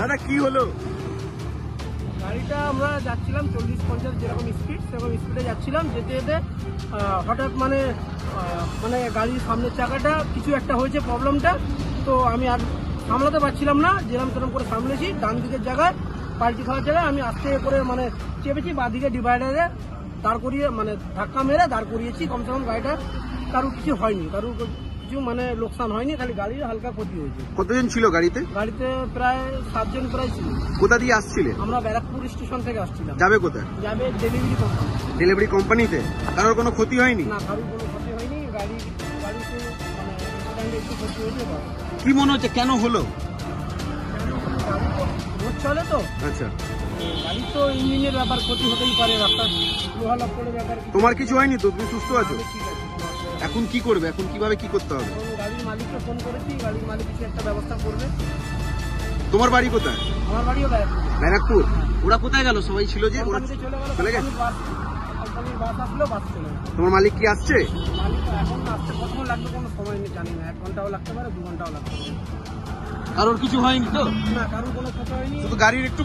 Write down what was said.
দাদা কি হলো? গাড়িটা আমরা যাচ্ছিলাম 40-50 যেরকম স্পিড সেরকম স্পিডে যাচ্ছিলাম, যেতে যেতে হঠাৎ মানে গাড়ির সামনের চাকাটা কিছু একটা হয়েছে প্রবলেমটা, তো আমি আর সামলাতে পারছিলাম না, যেরকম তেরকম করে সামলেছি। ডান দিকের জায়গায় পাল্টি খাওয়ার জায়গায় আমি আস্তে করে মানে চেপেছি, বাঁদিকে ডিভাইডারে দাঁড় করিয়ে মানে ধাক্কা মেরে দাঁড় করিয়েছি। কমসে কম গাড়িটা কারোর কিছু হয়নি, কারোর কিছু মানে লোকসান হয়নি, খালি গাড়ির হালকা ক্ষতি হয়েছে। কতজন ছিল গাড়িতে? গাড়িতে প্রায় 7 জন প্রায় ছিল। কোথা দিয়ে আসছিলে? আমরা ব্যারাকপুর স্টেশন থেকে আসছিলাম। যাবে কোথায়? যাবে ডেলিভারি কোম্পানি। ডেলিভারি কোম্পানিতে? কারোর কোনো ক্ষতি হয়নি? না, কারোর কোনো ক্ষতি হয়নি। গাড়িতে মানে একটু ক্ষতি হয়েছে। কি মনে হচ্ছে কেন হলো? রোড চলে তো, আচ্ছা, গাড়ি তো ইঞ্জিনের ব্যাপার, ক্ষতি হতেই পারে, রাস্তার লোহা লক্করের ব্যাপার। তোমার কিছু হয়নি তো? তুমি সুস্থ আছো? ঠিক আছে। এখন কি করবে? এখন কিভাবে কি করতে হবে? গাড়ির মালিককে ফোন করেছি, গাড়ির মালিক কিছু একটা ব্যবস্থা করবে। তোমার বাড়ি কোথায়? আমার বাড়িও ব্যারাকপুর। ওরা কোথায় গেল? সবাই ছিল যে ওরা চলে গেল। গেছে? কোম্পানির বাস আসলো, বাস চলে গেল। তোমার মালিক কি আসছে? মালিক এখন আসতে কতক্ষণ লাগবে কোনো সময় নেই, জানি না। 1 ঘন্টাও লাগতে পারে, 2 ঘন্টাও লাগতে পারে। কারোর কিছু হয়নি তো? না, কারোর কোনো ক্ষতি হয়নি। শুধু গাড়ির একটু